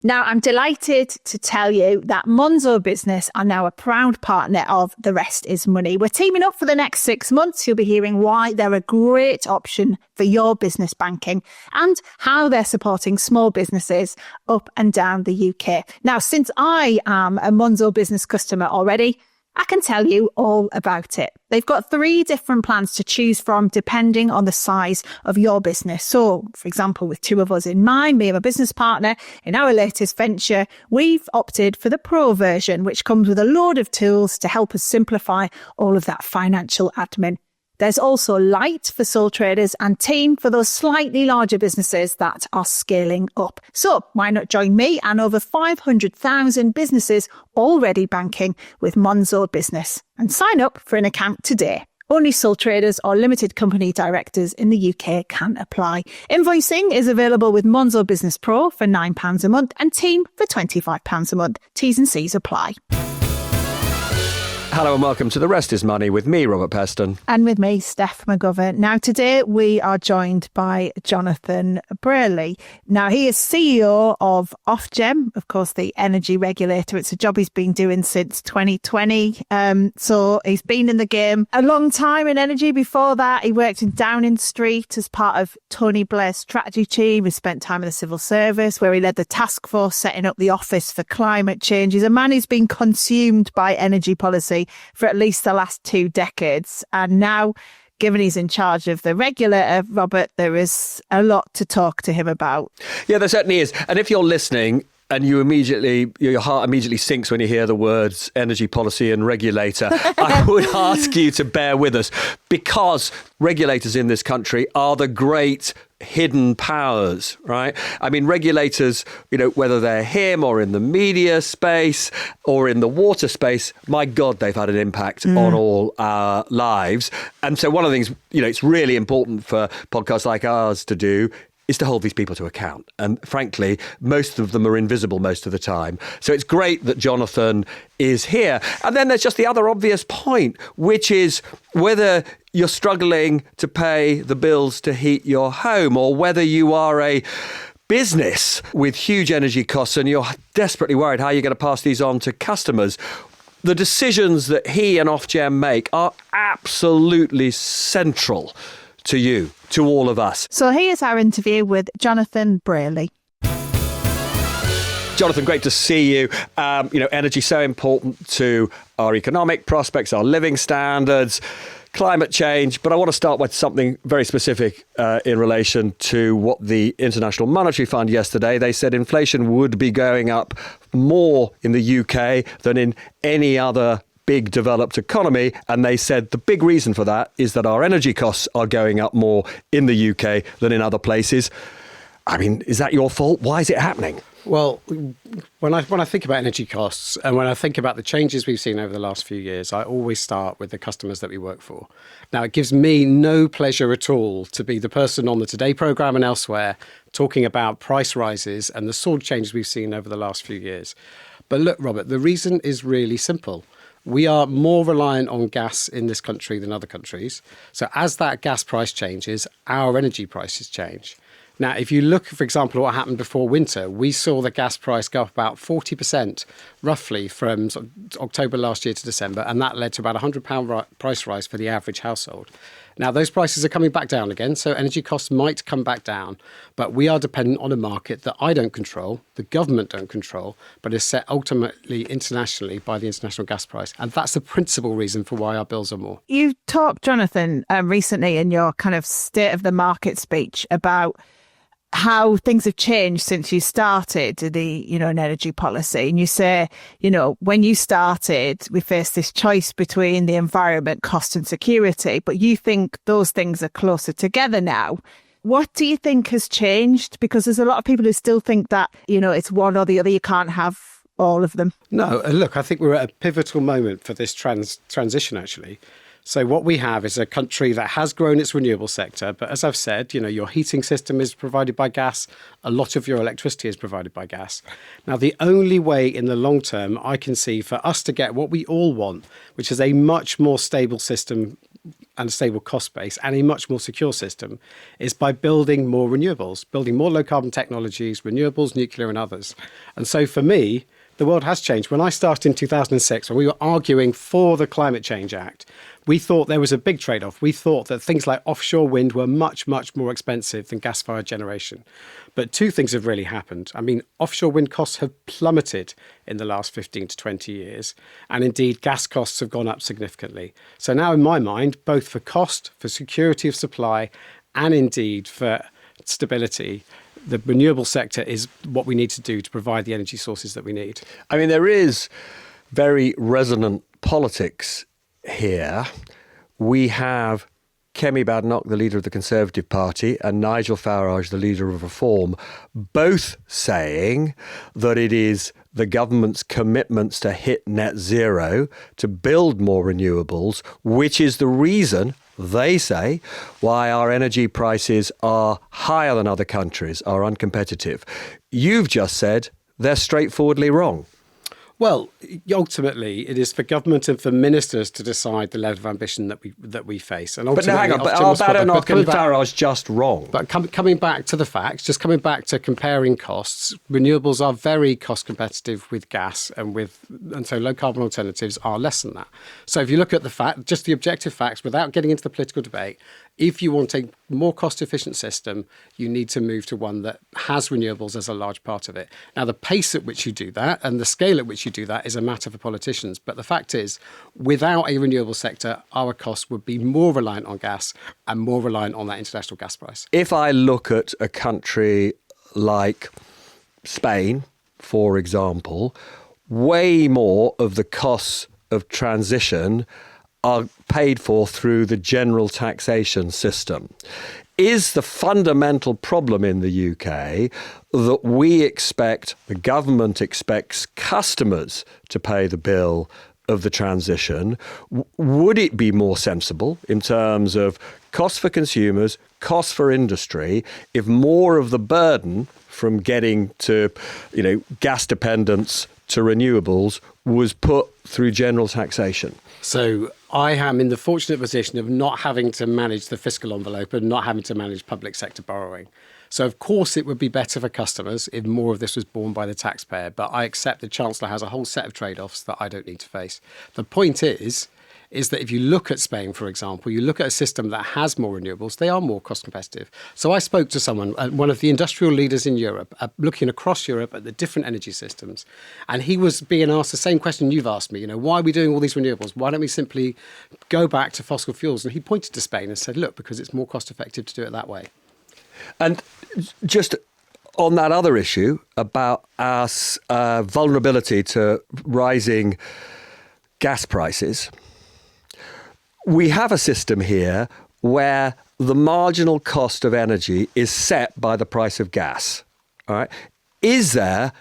Now, I'm delighted to tell you that Monzo Business are now a proud partner of The Rest is Money. We're teaming up for the next 6 months. You'll be hearing why they're a great option for your business banking and how they're supporting small businesses up and down the UK. Now, since I am a Monzo Business customer already, I can tell you all about it. They've got 3 different plans to choose from depending on the size of your business. So, for example, with 2 of us in mind, me and my business partner, in our latest venture, we've opted for the Pro version, which comes with a load of tools to help us simplify all of that financial admin. There's also Light for sole traders and Team for those slightly larger businesses that are scaling up. So why not join me and over 500,000 businesses already banking with Monzo Business and sign up for an account today. Only sole traders or limited company directors in the UK can apply. Invoicing is available with Monzo Business Pro for £9 a month and Team for £25 a month. T's and C's apply. Hello and welcome to The Rest is Money with me, Robert Peston. And with me, Steph McGovern. Now, today we are joined by Jonathan Brearley. Now, he is CEO of OFGEM, of course, the energy regulator. It's a job he's been doing since 2020. So he's been in the game a long time in energy. Before that, he worked in Downing Street as part of Tony Blair's strategy team. He spent time in the civil service where he led the task force setting up the Office for Climate Change. He's a man who's been consumed by energy policy for at least the last 2 decades. And now, given he's in charge of the regulator, Robert, there is a lot to talk to him about. Yeah, there certainly is. And if you're listening and your heart immediately sinks when you hear the words energy policy and regulator, I would ask you to bear with us, because regulators in this country are the great hidden powers, right? I mean, regulators, whether they're him or in the media space or in the water space, my God, they've had an impact on all our lives. And so one of the things, it's really important for podcasts like ours to do is to hold these people to account. And frankly, most of them are invisible most of the time. So it's great that Jonathan is here. And then there's just the other obvious point, which is whether you're struggling to pay the bills to heat your home, or whether you are a business with huge energy costs and you're desperately worried how you're going to pass these on to customers. The decisions that he and OFGEM make are absolutely central to you, to all of us. So here's our interview with Jonathan Brearley. Jonathan, great to see you. Energy so important to our economic prospects, our living standards, climate change. But I want to start with something very specific in relation to what the International Monetary Fund yesterday. They said inflation would be going up more in the UK than in any other big developed economy. And they said the big reason for that is that our energy costs are going up more in the UK than in other places. I mean, is that your fault? Why is it happening? Well, when I think about energy costs and when I think about the changes we've seen over the last few years, I always start with the customers that we work for. Now, it gives me no pleasure at all to be the person on the Today programme and elsewhere talking about price rises and the sort of changes we've seen over the last few years. But look, Robert, the reason is really simple. We are more reliant on gas in this country than other countries. So as that gas price changes, our energy prices change. Now, if you look, for example, what happened before winter, we saw the gas price go up about 40%, roughly from October last year to December, and that led to about £100 price rise for the average household. Now, those prices are coming back down again, so energy costs might come back down, but we are dependent on a market that I don't control, the government don't control, but is set ultimately internationally by the international gas price. And that's the principal reason for why our bills are more. You talked, Jonathan, recently in your kind of state of the market speech about how things have changed since you started the, an energy policy. And you say, when you started, we faced this choice between the environment, cost and security, but you think those things are closer together now. What do you think has changed? Because there's a lot of people who still think that, it's one or the other. You can't have all of them. No, look, I think we're at a pivotal moment for this transition, actually. So what we have is a country that has grown its renewable sector. But as I've said, your heating system is provided by gas. A lot of your electricity is provided by gas. Now, the only way in the long term I can see for us to get what we all want, which is a much more stable system and a stable cost base and a much more secure system is by building more renewables, building more low carbon technologies, renewables, nuclear and others. And so for me, the world has changed. When I started in 2006, when we were arguing for the Climate Change Act, we thought there was a big trade-off. We thought that things like offshore wind were much, much more expensive than gas-fired generation. But two things have really happened. I mean, offshore wind costs have plummeted in the last 15 to 20 years. And indeed, gas costs have gone up significantly. So now in my mind, both for cost, for security of supply, and indeed for stability, the renewable sector is what we need to do to provide the energy sources that we need. I mean, there is very resonant politics here. We have Kemi Badenoch, the leader of the Conservative Party, and Nigel Farage, the leader of Reform, both saying that it is the government's commitments to hit net zero, to build more renewables, which is the reason, they say, why our energy prices are higher than other countries, are uncompetitive. You've just said they're straightforwardly wrong. Well, ultimately, it is for government and for ministers to decide the level of ambition that we face. And but now, hang on, are Badenoch and Farage just wrong? But coming back to the facts, just coming back to comparing costs, renewables are very cost competitive with gas, and so low carbon alternatives are less than that. So if you look at just the objective facts, without getting into the political debate, if you want a more cost-efficient system, you need to move to one that has renewables as a large part of it. Now, the pace at which you do that and the scale at which you do that is a matter for politicians. But the fact is, without a renewable sector, our costs would be more reliant on gas and more reliant on that international gas price. If I look at a country like Spain, for example, way more of the costs of transition are paid for through the general taxation system. Is the fundamental problem in the UK that we expect, the government expects customers to pay the bill of the transition? Would it be more sensible in terms of costs for consumers, costs for industry, if more of the burden from getting to, gas dependence to renewables was put through general taxation? So I am in the fortunate position of not having to manage the fiscal envelope and not having to manage public sector borrowing. So, of course, it would be better for customers if more of this was borne by the taxpayer. But I accept the Chancellor has a whole set of trade-offs that I don't need to face. The point is that if you look at Spain, for example, you look at a system that has more renewables, they are more cost competitive. So I spoke to someone, one of the industrial leaders in Europe, looking across Europe at the different energy systems. And he was being asked the same question you've asked me, why are we doing all these renewables? Why don't we simply go back to fossil fuels? And he pointed to Spain and said, look, because it's more cost effective to do it that way. And just on that other issue about our vulnerability to rising gas prices, we have a system here where the marginal cost of energy is set by the price of gas. All right. Is there,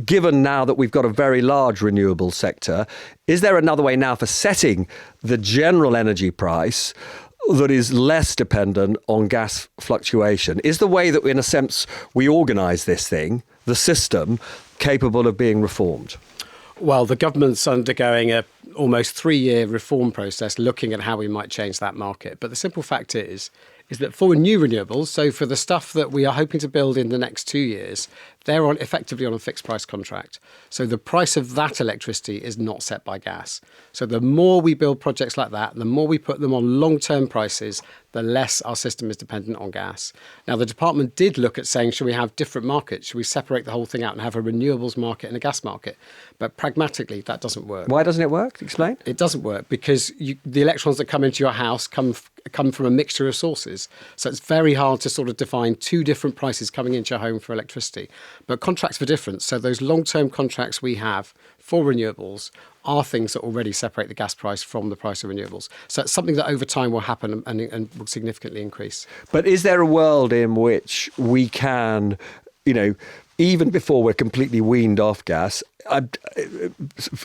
given now that we've got a very large renewable sector, is there another way now for setting the general energy price that is less dependent on gas fluctuation? Is the way that, in a sense, we organise this thing, the system, capable of being reformed? Well, the government's undergoing a almost 3-year reform process looking at how we might change that market. But the simple fact is that for new renewables, so for the stuff that we are hoping to build in the next 2 years, they're effectively on a fixed price contract. So the price of that electricity is not set by gas. So the more we build projects like that, the more we put them on long-term prices, the less our system is dependent on gas. Now, the department did look at saying, should we have different markets? Should we separate the whole thing out and have a renewables market and a gas market? But pragmatically, that doesn't work. Why doesn't it work? Explain. It doesn't work because the electrons that come into your house come from a mixture of sources. So it's very hard to sort of define two different prices coming into your home for electricity. But contracts for difference. So those long-term contracts we have for renewables are things that already separate the gas price from the price of renewables. So it's something that over time will happen and will significantly increase. But is there a world in which we can, even before we're completely weaned off gas,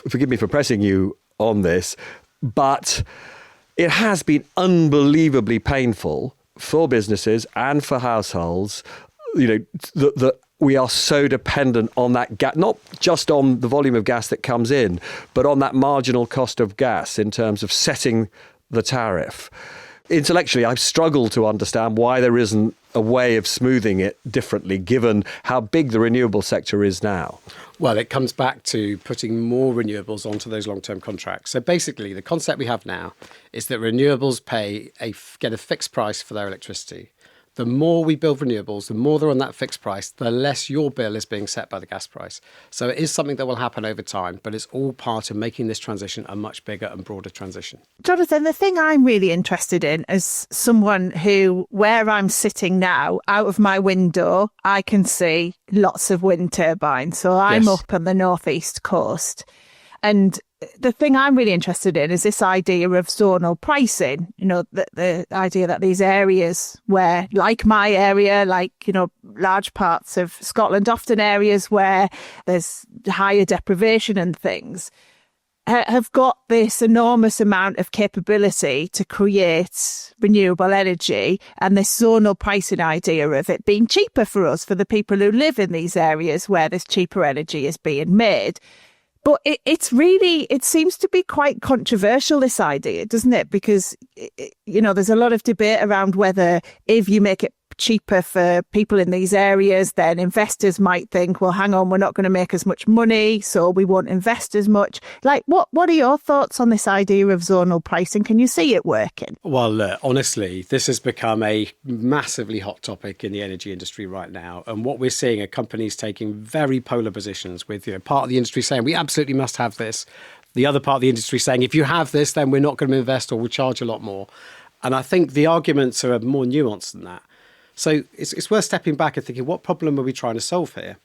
forgive me for pressing you on this, but it has been unbelievably painful for businesses and for households, that we are so dependent on that gas, not just on the volume of gas that comes in, but on that marginal cost of gas in terms of setting the tariff. Intellectually, I've struggled to understand why there isn't a way of smoothing it differently, given how big the renewable sector is now. Well, it comes back to putting more renewables onto those long-term contracts. So basically, the concept we have now is that renewables get a fixed price for their electricity. The more we build renewables, the more they're on that fixed price, the less your bill is being set by the gas price. So it is something that will happen over time, but it's all part of making this transition a much bigger and broader transition. Jonathan, the thing I'm really interested in as someone who, where I'm sitting now, out of my window, I can see lots of wind turbines. So I'm Yes. up on the northeast coast. And the thing I'm really interested in is this idea of zonal pricing, the idea that these areas where, like my area, large parts of Scotland, often areas where there's higher deprivation and things, have got this enormous amount of capability to create renewable energy, and this zonal pricing idea of it being cheaper for us, for the people who live in these areas where this cheaper energy is being made. But it seems to be quite controversial, this idea, doesn't it? Because, there's a lot of debate around whether if you make it cheaper for people in these areas, then investors might think, well, hang on, we're not going to make as much money, so we won't invest as much. What are your thoughts on this idea of zonal pricing? Can you see it working? Well, look, honestly, this has become a massively hot topic in the energy industry right now. And what we're seeing are companies taking very polar positions with, part of the industry saying we absolutely must have this. The other part of the industry saying, if you have this, then we're not going to invest or we'll charge a lot more. And I think the arguments are more nuanced than that. So it's worth stepping back and thinking, what problem are we trying to solve here?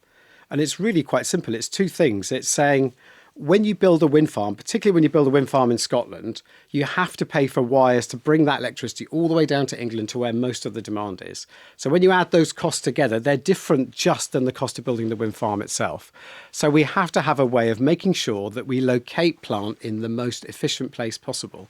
And it's really quite simple. It's two things. It's saying, when you build a wind farm, particularly when you build a wind farm in Scotland, you have to pay for wires to bring that electricity all the way down to England to where most of the demand is. So when you add those costs together, they're different just than the cost of building the wind farm itself. So we have to have a way of making sure that we locate plant in the most efficient place possible.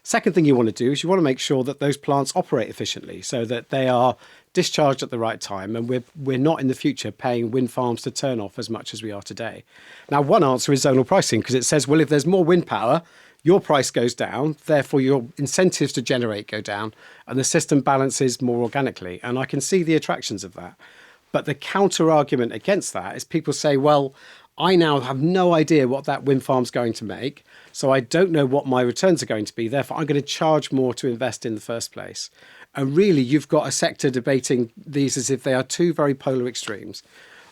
Second thing you want to do is you want to make sure that those plants operate efficiently so that they are discharged at the right time, and we're not in the future paying wind farms to turn off as much as we are today. Now, one answer is zonal pricing, because it says, well, if there's more wind power, your price goes down, therefore your incentives to generate go down, and the system balances more organically. And I can see the attractions of that. But the counter argument against that is people say, well, I now have no idea what that wind farm's going to make, so I don't know what my returns are going to be. Therefore, I'm going to charge more to invest in the first place. And really, you've got a sector debating these as if they are two very polar extremes.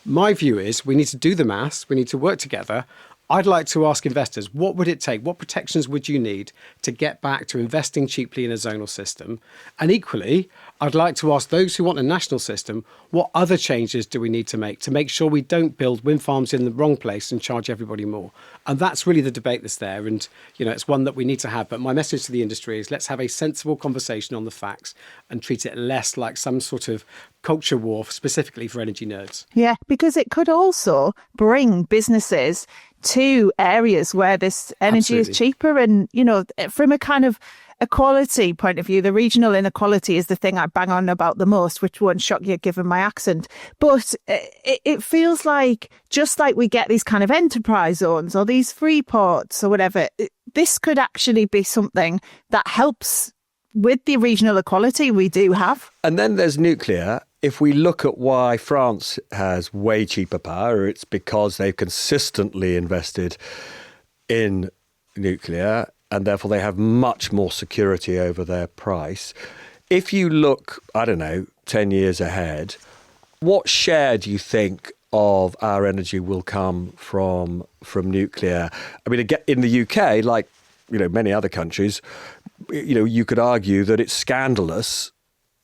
My view is we need to do the maths, we need to work together. I'd like to ask investors, what would it take? What protections would you need to get back to investing cheaply in a zonal system? And equally, I'd like to ask those who want a national system, what other changes do we need to make sure we don't build wind farms in the wrong place and charge everybody more? And that's really the debate that's there. And, it's one that we need to have. But my message to the industry is let's have a sensible conversation on the facts and treat it less like some sort of culture war specifically for energy nerds. Yeah, because it could also bring businesses to areas where this energy Absolutely. is cheaper. And, from a kind of equality point of view, the regional inequality is the thing I bang on about the most, which won't shock you given my accent. But it feels like, just like we get these kind of enterprise zones or these free ports or whatever, this could actually be something that helps with the regional equality we do have. And then there's nuclear. If we look at why France has way cheaper power, it's because they've consistently invested in nuclear, and therefore they have much more security over their price. If you look, 10 years ahead, what share do you think of our energy will come from nuclear? I mean, in the UK, like many other countries, you could argue that it's scandalous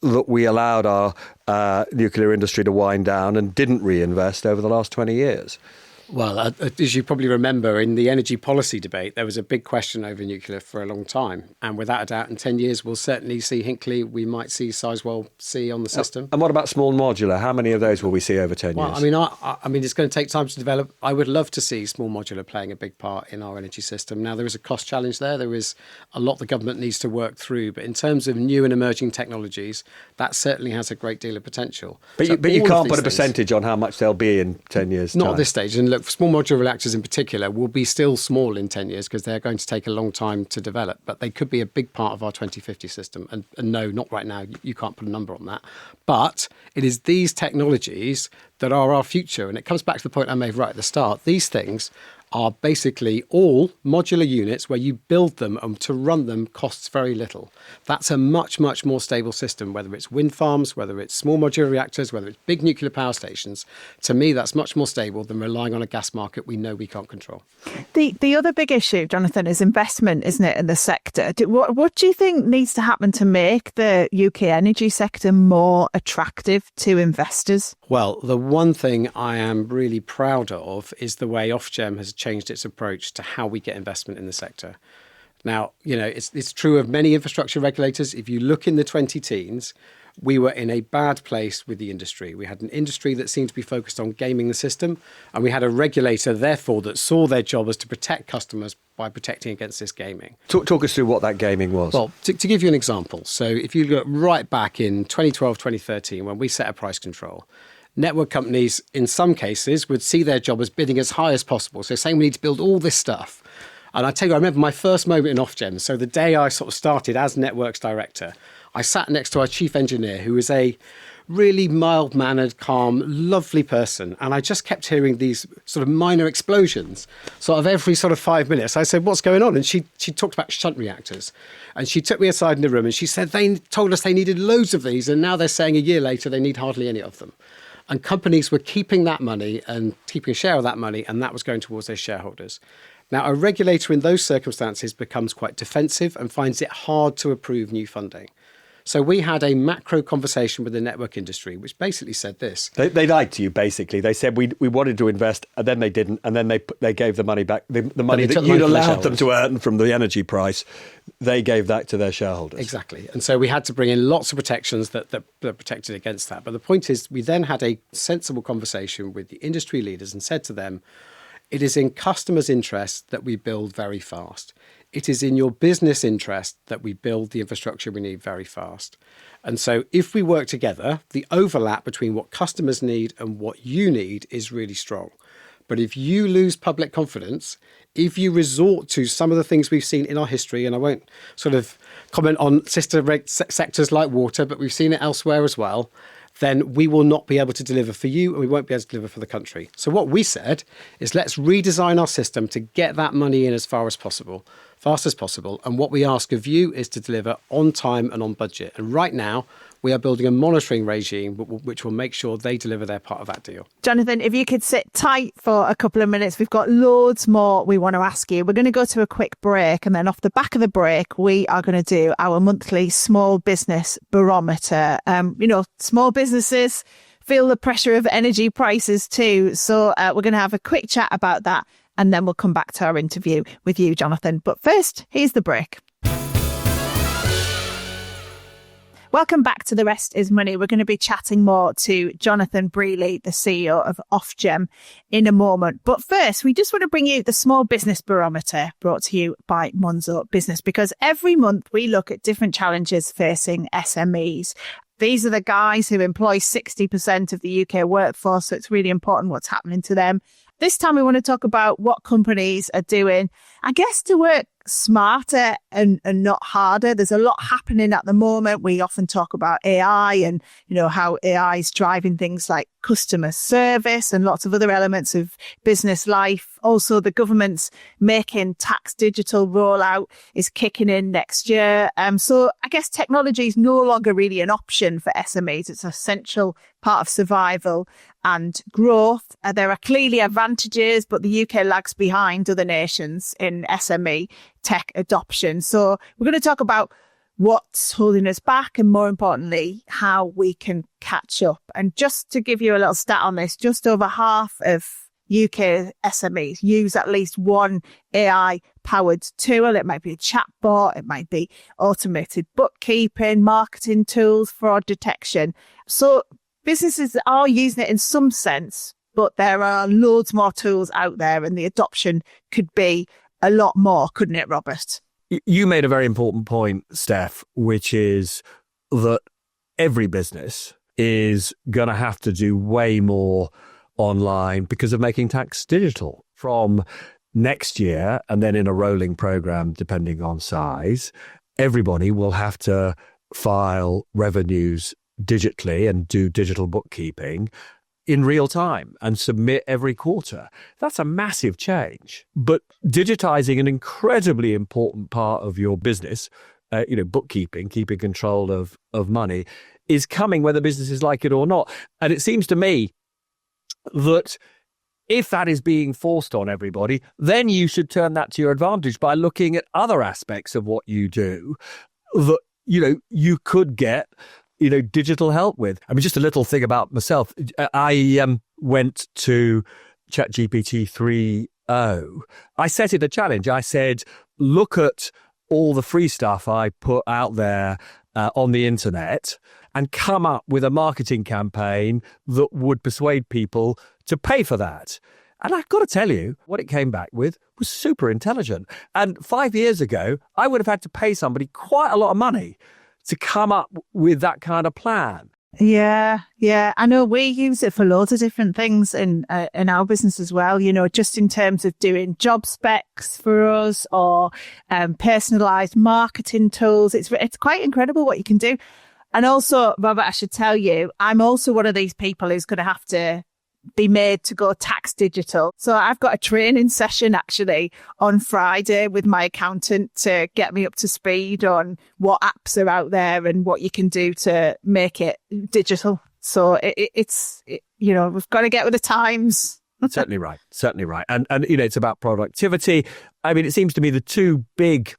that we allowed our nuclear industry to wind down and didn't reinvest over the last 20 years. Well, as you probably remember, in the energy policy debate, there was a big question over nuclear for a long time. And without a doubt, in 10 years, we'll certainly see Hinkley. We might see Sizewell C on the system. And what about small modular? How many of those will we see over 10 years? Well, I mean, it's going to take time to develop. I would love to see small modular playing a big part in our energy system. Now, there is a cost challenge there. There is a lot the government needs to work through. But in terms of new and emerging technologies, that certainly has a great deal of potential. But you can't put a percentage on how much they'll be in 10 years' time. Not at this stage. And look, small modular reactors in particular will be still small in 10 years because they're going to take a long time to develop, but they could be a big part of our 2050 system. And no, not right now. You can't put a number on that. But it is these technologies that are our future. And it comes back to the point I made right at the start. These things are basically all modular units where you build them and to run them costs very little. That's a much, much more stable system, whether it's wind farms, whether it's small modular reactors, whether it's big nuclear power stations. To me, that's much more stable than relying on a gas market we know we can't control. The other big issue, Jonathan, is investment, isn't it, in the sector? What do you think needs to happen to make the UK energy sector more attractive to investors? Well, the one thing I am really proud of is the way OFGEM has changed its approach to how we get investment in the sector. Now, it's true of many infrastructure regulators. If you look in the 2010s, we were in a bad place with the industry. We had an industry that seemed to be focused on gaming the system, and we had a regulator, therefore, that saw their job as to protect customers by protecting against this gaming. Talk us through what that gaming was. Well, to give you an example, so if you look right back in 2012, 2013, when we set a price control, network companies, in some cases, would see their job as bidding as high as possible. So saying we need to build all this stuff. And I tell you, I remember my first moment in OFGEM. So the day I sort of started as networks director, I sat next to our chief engineer, who was a really mild-mannered, calm, lovely person. And I just kept hearing these sort of minor explosions, sort of every sort of 5 minutes. I said, what's going on? And she talked about shunt reactors. And she took me aside in the room and she said, they told us they needed loads of these. And now they're saying a year later, they need hardly any of them. And companies were keeping that money and keeping a share of that money, and that was going towards their shareholders. Now, a regulator in those circumstances becomes quite defensive and finds it hard to approve new funding. So we had a macro conversation with the network industry, which basically said this. They lied to you, basically. They said we wanted to invest, and then they didn't, and then they gave the money back, the money that you'd allowed them to earn from the energy price. They gave that to their shareholders. Exactly. And so we had to bring in lots of protections that protected against that. But the point is, we then had a sensible conversation with the industry leaders and said to them, it is in customers' interest that we build very fast. It is in your business interest that we build the infrastructure we need very fast. And so if we work together, the overlap between what customers need and what you need is really strong. But if you lose public confidence, if you resort to some of the things we've seen in our history, and I won't sort of comment on sister sectors like water, but we've seen it elsewhere as well, then we will not be able to deliver for you and we won't be able to deliver for the country. So what we said is let's redesign our system to get that money in as fast as possible. And what we ask of you is to deliver on time and on budget. And right now, we are building a monitoring regime which will make sure they deliver their part of that deal. Jonathan, if you could sit tight for a couple of minutes, we've got loads more we want to ask you. We're going to go to a quick break, and then off the back of the break, we are going to do our monthly small business barometer. Small businesses feel the pressure of energy prices too. So we're going to have a quick chat about that, and then we'll come back to our interview with you, Jonathan. But first, here's the break. Welcome back to The Rest is Money. We're going to be chatting more to Jonathan Brearley, the CEO of OFGEM, in a moment. But first, we just want to bring you the Small Business Barometer, brought to you by Monzo Business, because every month we look at different challenges facing SMEs. These are the guys who employ 60% of the UK workforce, so it's really important what's happening to them. This time we want to talk about what companies are doing, I guess, to work smarter and not harder. There's a lot happening at the moment. We often talk about AI and, how AI is driving things like customer service and lots of other elements of business life. Also, the government's making tax digital rollout is kicking in next year. So I guess technology is no longer really an option for SMEs. It's an essential part of survival and growth. There are clearly advantages, but the UK lags behind other nations in SME tech adoption. So we're going to talk about what's holding us back and, more importantly, how we can catch up. And just to give you a little stat on this, just over half of UK SMEs use at least one AI-powered tool. It might be a chatbot, it might be automated bookkeeping, marketing tools, fraud detection. So businesses are using it in some sense, but there are loads more tools out there and the adoption could be a lot more, couldn't it, Robert? You made a very important point, Steph, which is that every business is going to have to do way more online because of making tax digital. From next year, and then in a rolling program, depending on size, everybody will have to file revenues digitally and do digital bookkeeping in real time and submit every quarter. That's a massive change. But digitizing an incredibly important part of your business, bookkeeping, keeping control of money, is coming whether businesses like it or not. And it seems to me that if that is being forced on everybody, then you should turn that to your advantage by looking at other aspects of what you do that, you could get, digital help with. I mean, just a little thing about myself. I went to ChatGPT 3.0. I set it a challenge. I said, look at all the free stuff I put out there on the internet and come up with a marketing campaign that would persuade people to pay for that. And I've got to tell you, what it came back with was super intelligent. And 5 years ago, I would have had to pay somebody quite a lot of money to come up with that kind of plan. Yeah. I know we use it for loads of different things in our business as well, just in terms of doing job specs for us or personalized marketing tools. It's quite incredible what you can do. And also, Robert, I should tell you, I'm also one of these people who's going to have to be made to go tax digital. So I've got a training session actually on Friday with my accountant to get me up to speed on what apps are out there and what you can do to make it digital. So it's we've got to get with the times. Certainly right. And it's about productivity. I mean, it seems to me the two big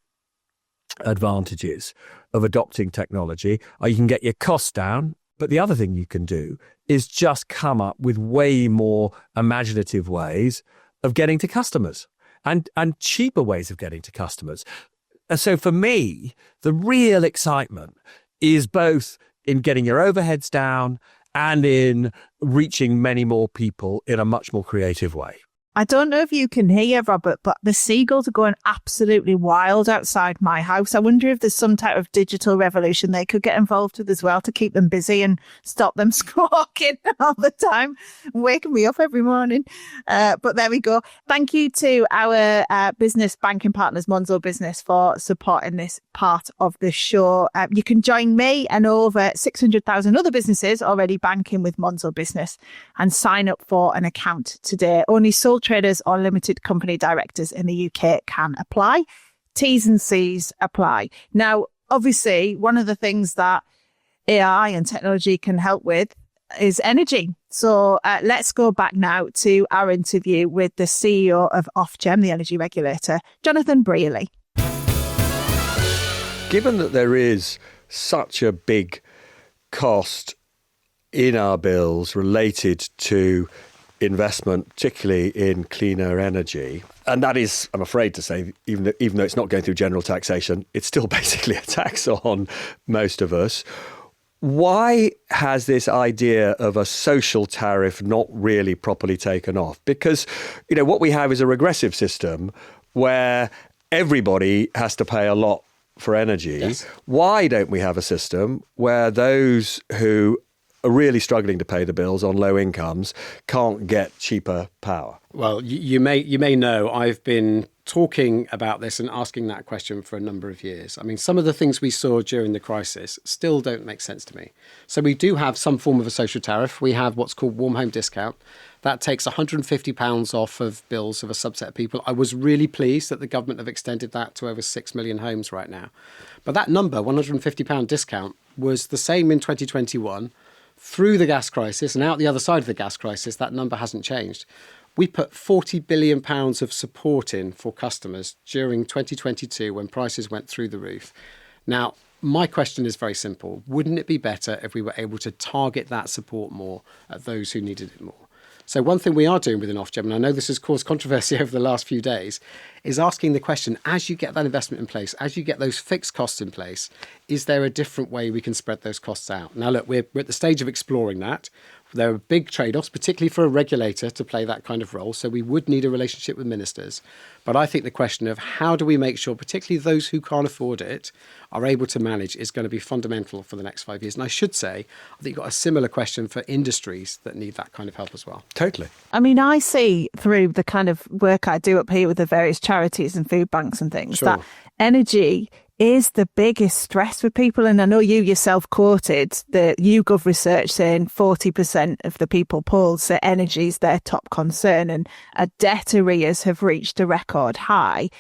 advantages of adopting technology are you can get your costs down, but the other thing you can do is just come up with way more imaginative ways of getting to customers and cheaper ways of getting to customers. And so for me, the real excitement is both in getting your overheads down and in reaching many more people in a much more creative way. I don't know if you can hear, Robert, but the seagulls are going absolutely wild outside my house. I wonder if there's some type of digital revolution they could get involved with as well to keep them busy and stop them squawking all the time, waking me up every morning. But there we go. Thank you to our business banking partners, Monzo Business, for supporting this part of the show. You can join me and over 600,000 other businesses already banking with Monzo Business and sign up for an account today. Only sole traders or limited company directors in the UK can apply. T's and C's apply. Now, obviously, one of the things that AI and technology can help with is energy. So let's go back now to our interview with the CEO of OFGEM, the energy regulator, Jonathan Brearley. Given that there is such a big cost in our bills related to investment, particularly in cleaner energy. And that is, I'm afraid to say, even though it's not going through general taxation, it's still basically a tax on most of us. Why has this idea of a social tariff not really properly taken off? Because, what we have is a regressive system where everybody has to pay a lot for energy. Yes. Why don't we have a system where those who are really struggling to pay the bills on low incomes can't get cheaper power? Well, you may know I've been talking about this and asking that question for a number of years. I mean, some of the things we saw during the crisis still don't make sense to me. So we do have some form of a social tariff. We have what's called warm home discount. That takes £150 off of bills of a subset of people. I was really pleased that the government have extended that to over 6 million homes right now. But that number, £150 discount, was the same in 2021. Through the gas crisis and out the other side of the gas crisis, that number hasn't changed. We put £40 billion of support in for customers during 2022 when prices went through the roof. Now, my question is very simple. Wouldn't it be better if we were able to target that support more at those who needed it more? So one thing we are doing within OFGEM, and I know this has caused controversy over the last few days, is asking the question, as you get that investment in place, as you get those fixed costs in place, is there a different way we can spread those costs out? Now, look, we're at the stage of exploring that. There are big trade-offs, particularly for a regulator to play that kind of role. So we would need a relationship with ministers. But I think the question of how do we make sure, particularly those who can't afford it, are able to manage is going to be fundamental for the next 5 years. And I should say, I think you've got a similar question for industries that need that kind of help as well. Totally. I mean, I see through the kind of work I do up here with the various charities and food banks and things that energy is the biggest stress for people. And I know you yourself quoted the YouGov research saying 40% of the people polled say energy is their top concern, and debt arrears have reached a record high.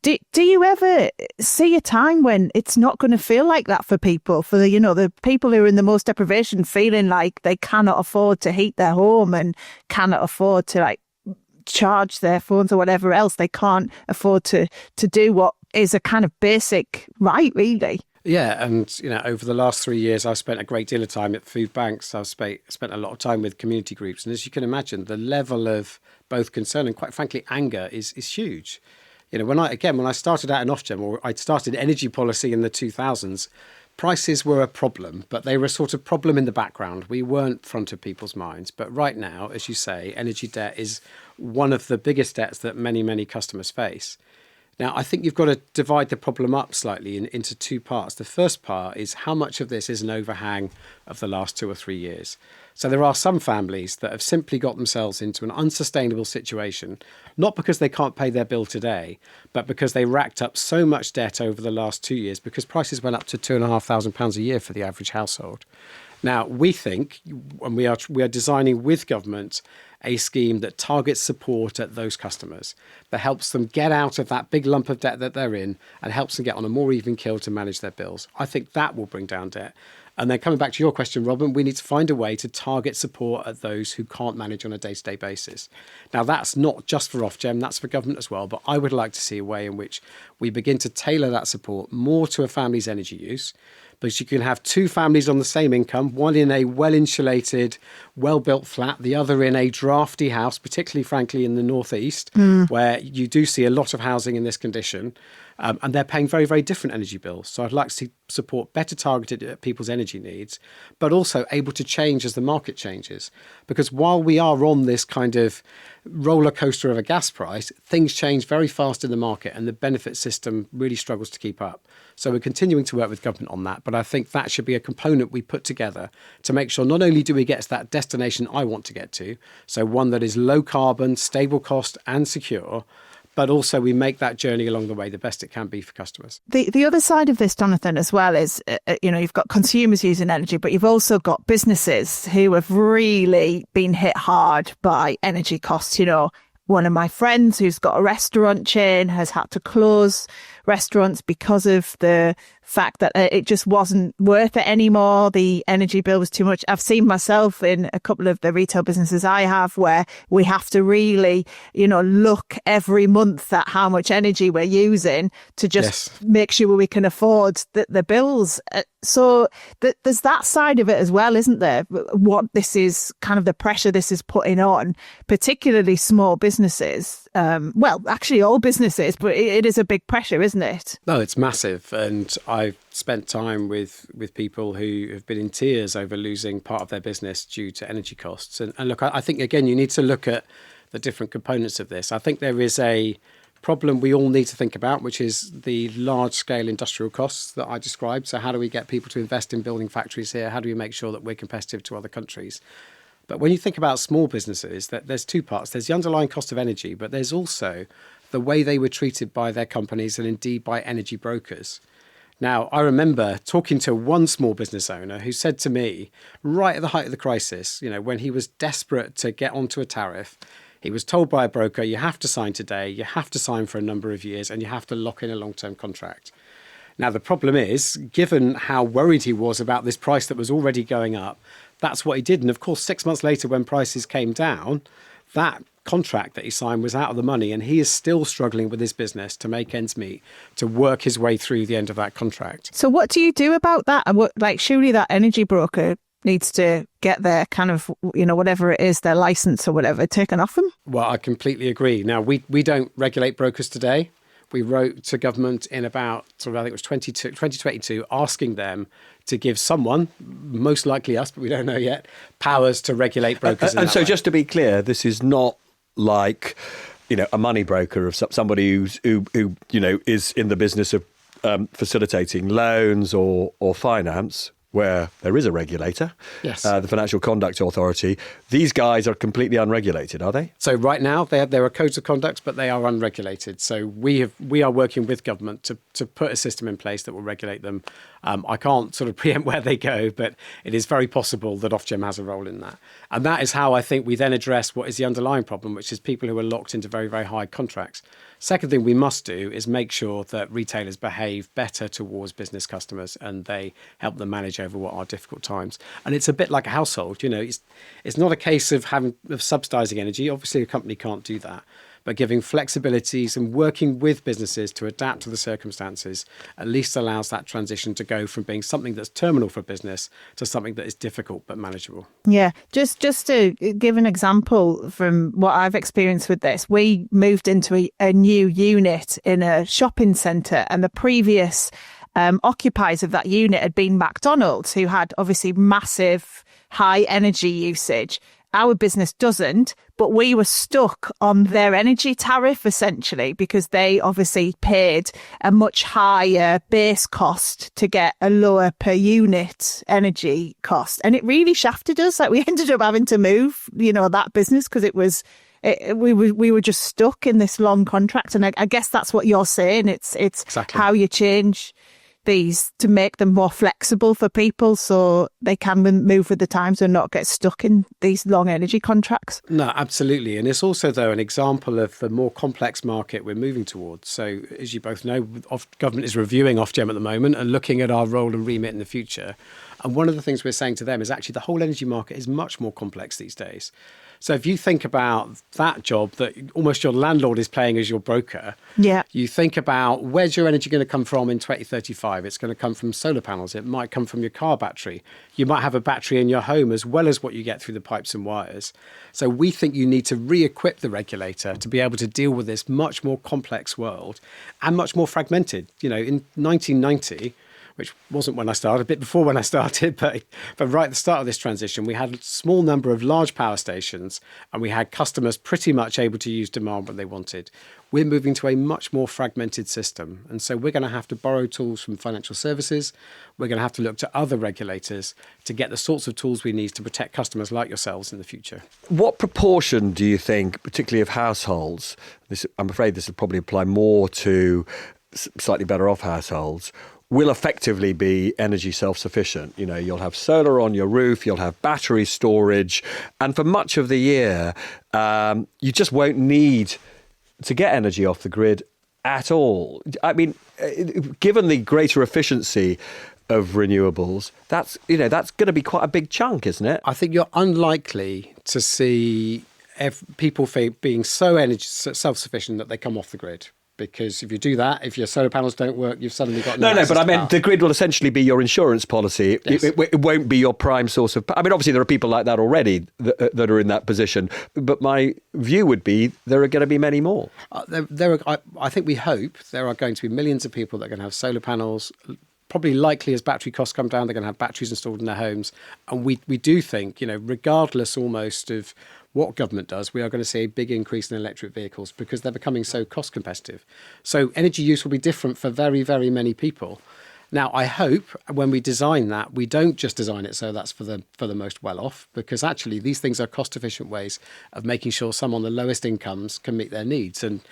Do you ever see a time when it's not going to feel like that for people, for the people who are in the most deprivation, feeling like they cannot afford to heat their home and cannot afford to charge their phones or whatever else? They can't afford to do what is a kind of basic right, really. Yeah, and over the last 3 years, I've spent a great deal of time at food banks. I've spent a lot of time with community groups, and as you can imagine, the level of both concern and, quite frankly, anger is huge. When I started out in OFGEM, or I started energy policy in the 2000s, prices were a problem, but they were a sort of problem in the background. We weren't front of people's minds. But right now, as you say, energy debt is one of the biggest debts that many, many customers face. Now, I think you've got to divide the problem up slightly into two parts. The first part is how much of this is an overhang of the last 2 or 3 years. So there are some families that have simply got themselves into an unsustainable situation, not because they can't pay their bill today, but because they racked up so much debt over the last 2 years because prices went up to £2,500 a year for the average household. Now, we think, and we are designing with government a scheme that targets support at those customers, that helps them get out of that big lump of debt that they're in and helps them get on a more even keel to manage their bills. I think that will bring down debt. And then coming back to your question, Robin, we need to find a way to target support at those who can't manage on a day-to-day basis. Now, that's not just for OFGEM, that's for government as well. But I would like to see a way in which we begin to tailor that support more to a family's energy use. Because you can have two families on the same income, one in a well-insulated, well-built flat, the other in a drafty house, particularly, frankly, in the northeast, where you do see a lot of housing in this condition. And they're paying very, very different energy bills. So I'd like to see support better targeted at people's energy needs, but also able to change as the market changes. Because while we are on this kind of roller coaster of a gas price, things change very fast in the market and the benefit system really struggles to keep up. So we're continuing to work with government on that. But I think that should be a component we put together to make sure not only do we get to that destination I want to get to, so one that is low carbon, stable cost and secure, but also we make that journey along the way the best it can be for customers. The other side of this, Jonathan, as well is, you've got consumers using energy, but you've also got businesses who have really been hit hard by energy costs. One of my friends who's got a restaurant chain has had to close restaurants because of the fact that it just wasn't worth it anymore. The energy bill was too much. I've seen myself in a couple of the retail businesses I have where we have to really, look every month at how much energy we're using to just make sure we can afford the bills. So there's that side of it as well, isn't there? What this is kind of the pressure this is putting on, particularly small businesses. Well, actually all businesses, but it is a big pressure, isn't it? No, it's massive. And I've spent time with people who have been in tears over losing part of their business due to energy costs. And look, I think, again, you need to look at the different components of this. I think there is a problem we all need to think about, which is the large-scale industrial costs that I described. So how do we get people to invest in building factories here? How do we make sure that we're competitive to other countries? But when you think about small businesses, there's two parts. There's the underlying cost of energy, but there's also the way they were treated by their companies and indeed by energy brokers. Now, I remember talking to one small business owner who said to me, right at the height of the crisis, when he was desperate to get onto a tariff, he was told by a broker, you have to sign today, you have to sign for a number of years, and you have to lock in a long-term contract. Now, the problem is, given how worried he was about this price that was already going up, that's what he did. And of course, 6 months later, when prices came down, that contract that he signed was out of the money, and he is still struggling with his business to make ends meet, to work his way through the end of that contract. So what do you do about that? Surely that energy broker needs to get their kind of, whatever it is, their license or whatever, taken off them? Well, I completely agree. Now, we don't regulate brokers today. we wrote to government in about, I think it was 2022, asking them to give someone, most likely us, but we don't know yet, powers to regulate brokers. And so just to be clear, this is not like, a money broker of somebody who is in the business of facilitating loans or finance, where there is a regulator, yes, the Financial Conduct Authority. These guys are completely unregulated, are they? So right now there are codes of conduct, but they are unregulated. So we are working with government to put a system in place that will regulate them. I can't sort of preempt where they go, but it is very possible that OFGEM has a role in that. And that is how I think we then address what is the underlying problem, which is people who are locked into very, very high contracts. Second thing we must do is make sure that retailers behave better towards business customers and they help them manage over what are difficult times. And it's a bit like a household, it's not a case of subsidizing energy. Obviously, a company can't do that. But giving flexibilities and working with businesses to adapt to the circumstances at least allows that transition to go from being something that's terminal for business to something that is difficult but manageable. Yeah, just to give an example from what I've experienced with this, we moved into a new unit in a shopping centre, and the previous occupiers of that unit had been McDonald's, who had obviously massive high energy usage. Our business doesn't, but we were stuck on their energy tariff essentially because they obviously paid a much higher base cost to get a lower per unit energy cost. And it really shafted us. Like, we ended up having to move, that business because we were just stuck in this long contract. And I guess that's what you're saying. It's exactly how you change these to make them more flexible for people so they can move with the times and not get stuck in these long energy contracts. No, absolutely. And it's also, though, an example of the more complex market we're moving towards. So, as you both know, government is reviewing OFGEM at the moment and looking at our role and remit in the future. And one of the things we're saying to them is actually the whole energy market is much more complex these days. So if you think about that job that almost your landlord is playing as your broker, you think about where's your energy going to come from in 2035? It's going to come from solar panels. It might come from your car battery. You might have a battery in your home as well as what you get through the pipes and wires. So we think you need to re-equip the regulator to be able to deal with this much more complex world and much more fragmented. In 1990, which wasn't when I started, a bit before when I started, but right at the start of this transition, we had a small number of large power stations and we had customers pretty much able to use demand what they wanted. We're moving to a much more fragmented system. And so we're going to have to borrow tools from financial services. We're going to have to look to other regulators to get the sorts of tools we need to protect customers like yourselves in the future. What proportion do you think, particularly of households, I'm afraid this will probably apply more to slightly better off households, will effectively be energy self-sufficient? You'll have solar on your roof, you'll have battery storage, and for much of the year, you just won't need to get energy off the grid at all. I mean, given the greater efficiency of renewables, that's going to be quite a big chunk, isn't it? I think you're unlikely to see people being so energy self-sufficient that they come off the grid. Because if you do that, if your solar panels don't work, you've suddenly got no. But I meant the grid will essentially be your insurance policy. Yes. It won't be your prime source of. I mean, obviously there are people like that already that are in that position. But my view would be there are going to be many more. I think we hope there are going to be millions of people that are going to have solar panels. Probably likely as battery costs come down, they're going to have batteries installed in their homes. And we do think, regardless almost of what government does, we are going to see a big increase in electric vehicles because they're becoming so cost competitive. So energy use will be different for very, very many people. Now, I hope when we design that, we don't just design it so that's for the most well-off, because actually these things are cost-efficient ways of making sure some on the lowest incomes can meet their needs. And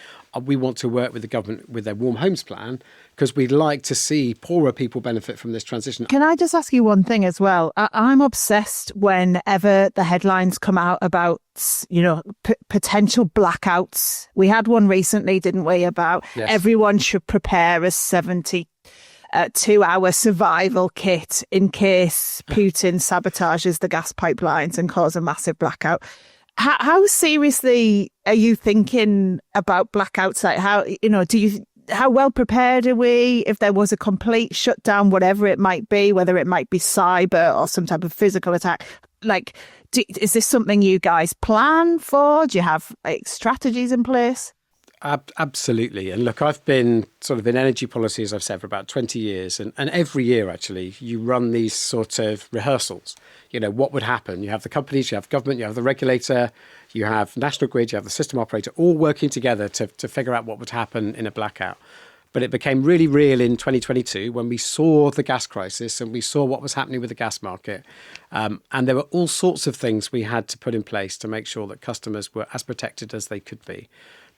we want to work with the government with their Warm Homes Plan because we'd like to see poorer people benefit from this transition. Can I just ask you one thing as well? I'm obsessed whenever the headlines come out about, potential blackouts. We had one recently, didn't we, about everyone should prepare a 72-hour survival kit in case Putin sabotages the gas pipelines and cause a massive blackout. How seriously are you thinking about blackouts? Like how well prepared are we if there was a complete shutdown, whatever it might be, whether it might be cyber or some type of physical attack? Is this something you guys plan for? Do you have strategies in place? Absolutely. And look, I've been sort of in energy policy, as I've said, for about 20 years. And every year, actually, you run these sort of rehearsals. You know, what would happen? You have the companies, you have government, you have the regulator, you have National Grid, you have the system operator, all working together to figure out what would happen in a blackout. But it became really real in 2022 when we saw the gas crisis and we saw what was happening with the gas market. And there were all sorts of things we had to put in place to make sure that customers were as protected as they could be.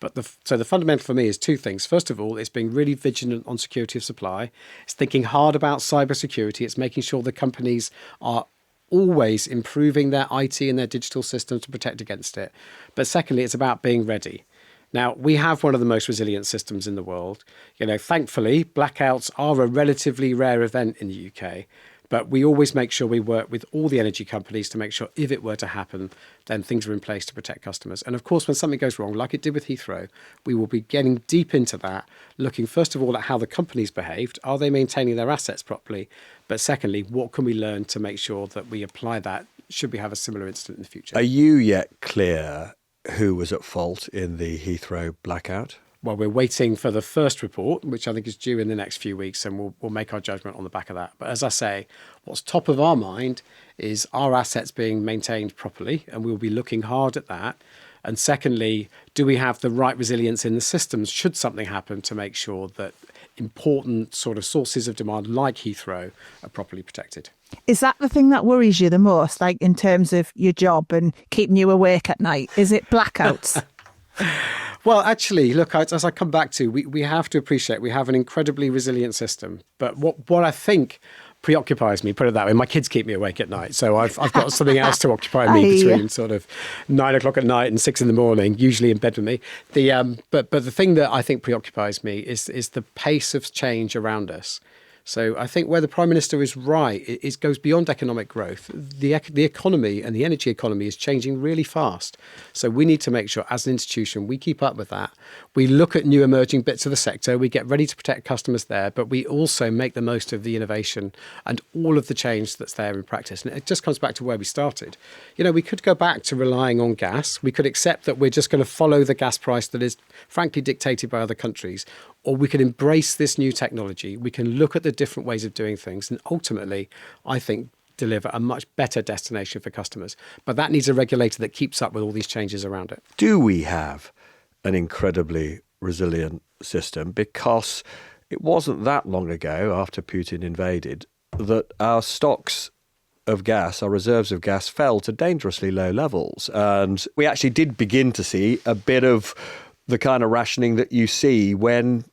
But so the fundamental for me is two things. First of all, it's being really vigilant on security of supply. It's thinking hard about cybersecurity. It's making sure the companies are always improving their IT and their digital systems to protect against it. But secondly, it's about being ready. Now, we have one of the most resilient systems in the world. You know, thankfully, blackouts are a relatively rare event in the UK, but we always make sure we work with all the energy companies to make sure if it were to happen, then things are in place to protect customers. And of course, when something goes wrong, like it did with Heathrow, we will be getting deep into that, looking first of all at how the companies behaved. Are they maintaining their assets properly? But secondly, what can we learn to make sure that we apply that should we have a similar incident in the future? Are you yet clear who was at fault in the Heathrow blackout? Well, we're waiting for the first report, which I think is due in the next few weeks, and we'll make our judgment on the back of that. But as I say, what's top of our mind is our assets being maintained properly, and we'll be looking hard at that. And secondly, do we have the right resilience in the systems should something happen to make sure that important sort of sources of demand like Heathrow are properly protected? Is that the thing that worries you the most, like in terms of your job and keeping you awake at night? Is it blackouts? Well, actually, look, as I come back to, we have to appreciate we have an incredibly resilient system. But what I think preoccupies me, put it that way, my kids keep me awake at night. So I've got something else to occupy me between sort of 9 o'clock at night and 6 in the morning, usually in bed with me. But the thing that I think preoccupies me is the pace of change around us. So I think where the Prime Minister is right, it goes beyond economic growth. The economy and the energy economy is changing really fast. So we need to make sure as an institution we keep up with that. We look at new emerging bits of the sector, we get ready to protect customers there, but we also make the most of the innovation and all of the change that's there in practice. And it just comes back to where we started. You know, we could go back to relying on gas. We could accept that we're just going to follow the gas price that is frankly dictated by other countries. Or we can embrace this new technology. We can look at the different ways of doing things and ultimately, I think, deliver a much better destination for customers. But that needs a regulator that keeps up with all these changes around it. Do we have an incredibly resilient system? Because it wasn't that long ago, after Putin invaded, that our stocks of gas, our reserves of gas, fell to dangerously low levels. And we actually did begin to see a bit of the kind of rationing that you see when,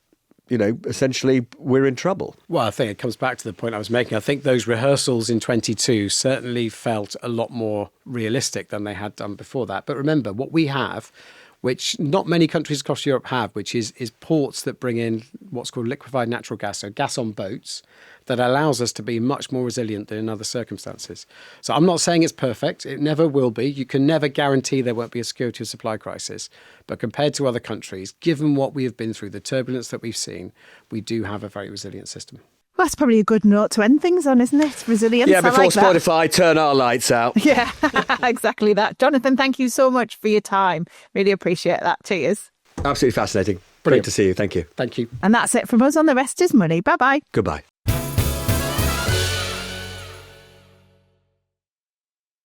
you know, essentially we're in trouble. Well, I think it comes back to the point I was making. I think those rehearsals in 22 certainly felt a lot more realistic than they had done before that. But remember, what we have, which not many countries across Europe have, which is ports that bring in what's called liquefied natural gas, so gas on boats, that allows us to be much more resilient than in other circumstances. So I'm not saying it's perfect. It never will be. You can never guarantee there won't be a security of supply crisis. But compared to other countries, given what we have been through, the turbulence that we've seen, we do have a very resilient system. Well, that's probably a good note to end things on, isn't it? Resilience. Yeah, before I like Spotify turn our lights out. Yeah, exactly that. Jonathan, thank you so much for your time. Really appreciate that. Cheers. Absolutely fascinating. Brilliant Great to see you. Thank you. Thank you. And that's it from us on The Rest is Money. Bye-bye. Goodbye.